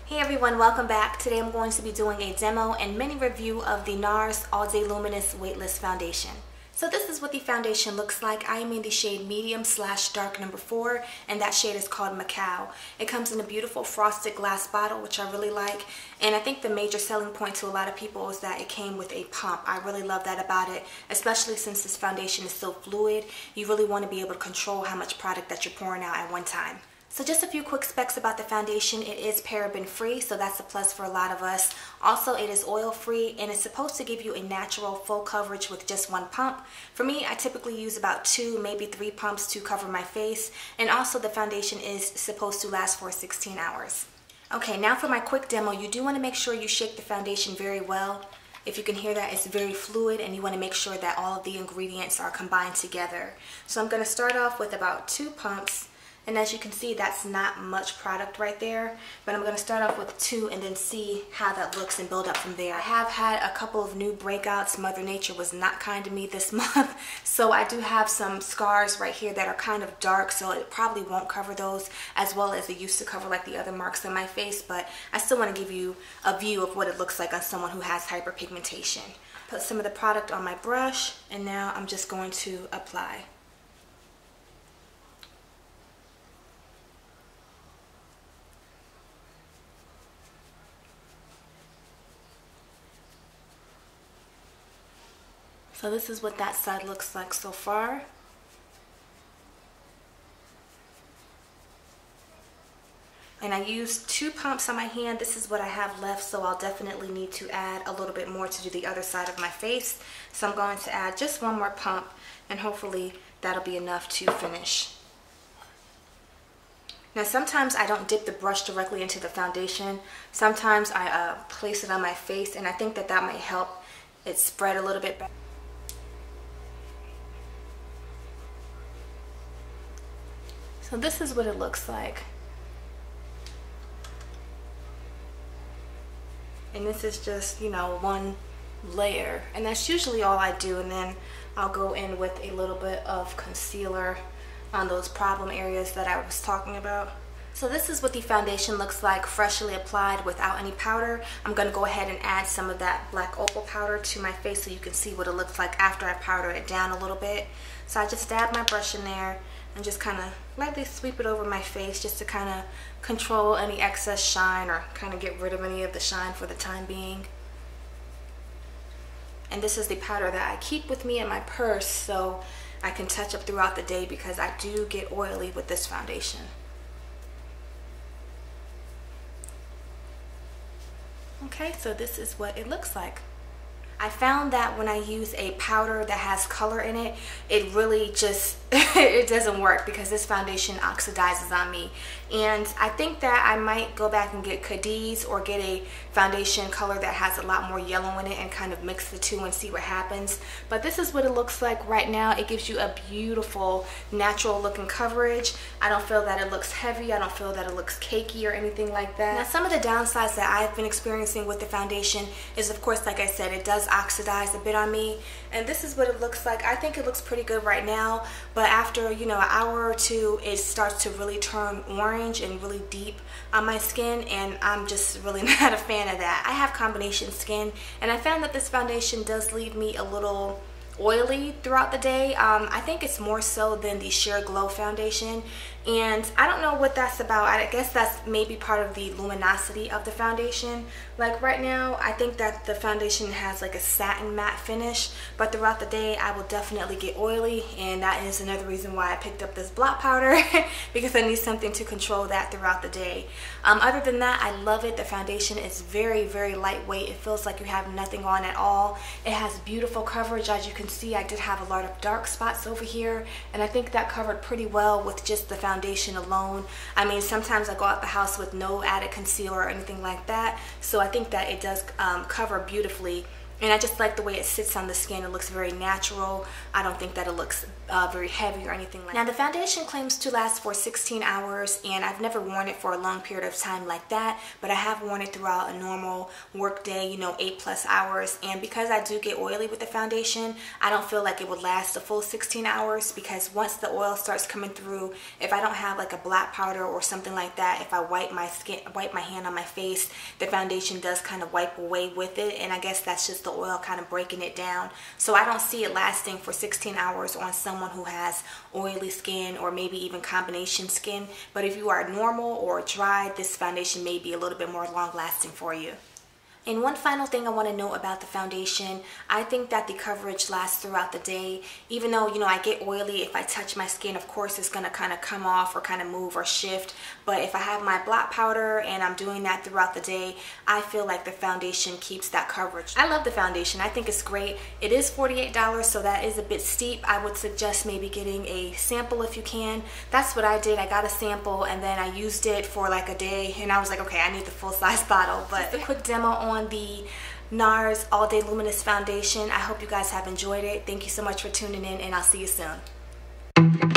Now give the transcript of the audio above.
Hey everyone, welcome back. Today I'm going to be doing a demo and mini review of the Nars All Day Luminous Weightless Foundation. So this is what the foundation looks like. I am in the shade medium/dark number 4, and that shade is called Macao. It comes in a beautiful frosted glass bottle, which I really like. And I think the major selling point to a lot of people is that it came with a pump. I really love that about it, especially since this foundation is so fluid. You really want to be able to control how much product that you're pouring out at one time. So just a few quick specs about the foundation. It is paraben free, so that's a plus for a lot of us. Also, it is oil free, and it's supposed to give you a natural full coverage with just one pump. For me, I typically use about 2, maybe 3 pumps to cover my face. And also the foundation is supposed to last for 16 hours. Okay, now for my quick demo, you do want to make sure you shake the foundation very well. If you can hear that, it's very fluid, and you want to make sure that all of the ingredients are combined together. So I'm going to start off with about 2 pumps. And as you can see, that's not much product right there, but I'm going to start off with 2 and then see how that looks and build up from there. I have had a couple of new breakouts. Mother Nature was not kind to me this month, so I do have some scars right here that are kind of dark, so it probably won't cover those as well as it used to cover like the other marks on my face, but I still want to give you a view of what it looks like on someone who has hyperpigmentation. Put some of the product on my brush, and now I'm just going to apply. So this is what that side looks like so far. And I used 2 pumps on my hand. This is what I have left, so I'll definitely need to add a little bit more to do the other side of my face. So I'm going to add just 1 more pump, and hopefully that'll be enough to finish. Now sometimes I don't dip the brush directly into the foundation. Sometimes I place it on my face, and I think that that might help it spread a little bit better. So this is what it looks like. And this is just, you know, 1 layer. And that's usually all I do. And then I'll go in with a little bit of concealer on those problem areas that I was talking about. So this is what the foundation looks like freshly applied without any powder. I'm going to go ahead and add some of that black opal powder to my face so you can see what it looks like after I powder it down a little bit. So I just dab my brush in there and just kind of lightly sweep it over my face just to kind of control any excess shine or kind of get rid of any of the shine for the time being. And this is the powder that I keep with me in my purse so I can touch up throughout the day because I do get oily with this foundation. Okay, so this is what it looks like. I found that when I use a powder that has color in it, it really just, it doesn't work because this foundation oxidizes on me. And I think that I might go back and get Cadiz or get a foundation color that has a lot more yellow in it and kind of mix the 2 and see what happens. But this is what it looks like right now. It gives you a beautiful natural looking coverage. I don't feel that it looks heavy. I don't feel that it looks cakey or anything like that. Now some of the downsides that I've been experiencing with the foundation is, of course, like I said, it does oxidize a bit on me. And this is what it looks like. I think it looks pretty good right now, but after, you know, an hour or 2, it starts to really turn orange and really deep on my skin, and I'm just really not a fan of that. I have combination skin, and I found that this foundation does leave me a little oily throughout the day. I think it's more so than the Sheer Glow foundation, and I don't know what that's about. I guess that's maybe part of the luminosity of the foundation. Like right now, I think that the foundation has like a satin matte finish, but throughout the day I will definitely get oily, and that is another reason why I picked up this blot powder because I need something to control that throughout the day. Other than that, I love it. The foundation is very, very lightweight. It feels like you have nothing on at all. It has beautiful coverage. As you can see, I did have a lot of dark spots over here, and I think that covered pretty well with just the foundation alone. I mean, sometimes I go out the house with no added concealer or anything like that, so I think that it does cover beautifully And I just like the way it sits on the skin. It looks very natural. I don't think that it looks very heavy or anything like that. Now the foundation claims to last for 16 hours, and I've never worn it for a long period of time like that, but I have worn it throughout a normal work day, you know, 8+ hours. And because I do get oily with the foundation, I don't feel like it would last a full 16 hours, because once the oil starts coming through, if I don't have like a black powder or something like that, if I wipe my hand on my face, the foundation does kind of wipe away with it, and I guess that's just the oil kind of breaking it down. So I don't see it lasting for 16 hours on someone who has oily skin or maybe even combination skin. But if you are normal or dry, this foundation may be a little bit more long lasting for you. And one final thing I want to note about the foundation, I think that the coverage lasts throughout the day. Even though, you know, I get oily, if I touch my skin, of course it's going to kind of come off or kind of move or shift. But if I have my black powder and I'm doing that throughout the day, I feel like the foundation keeps that coverage. I love the foundation. I think it's great. It is $48, so that is a bit steep. I would suggest maybe getting a sample if you can. That's what I did. I got a sample and then I used it for like a day, and I was like, okay, I need the full-size bottle. But just a quick demo on the Nars All Day Luminous Foundation. I hope you guys have enjoyed it. Thank you so much for tuning in, and I'll see you soon.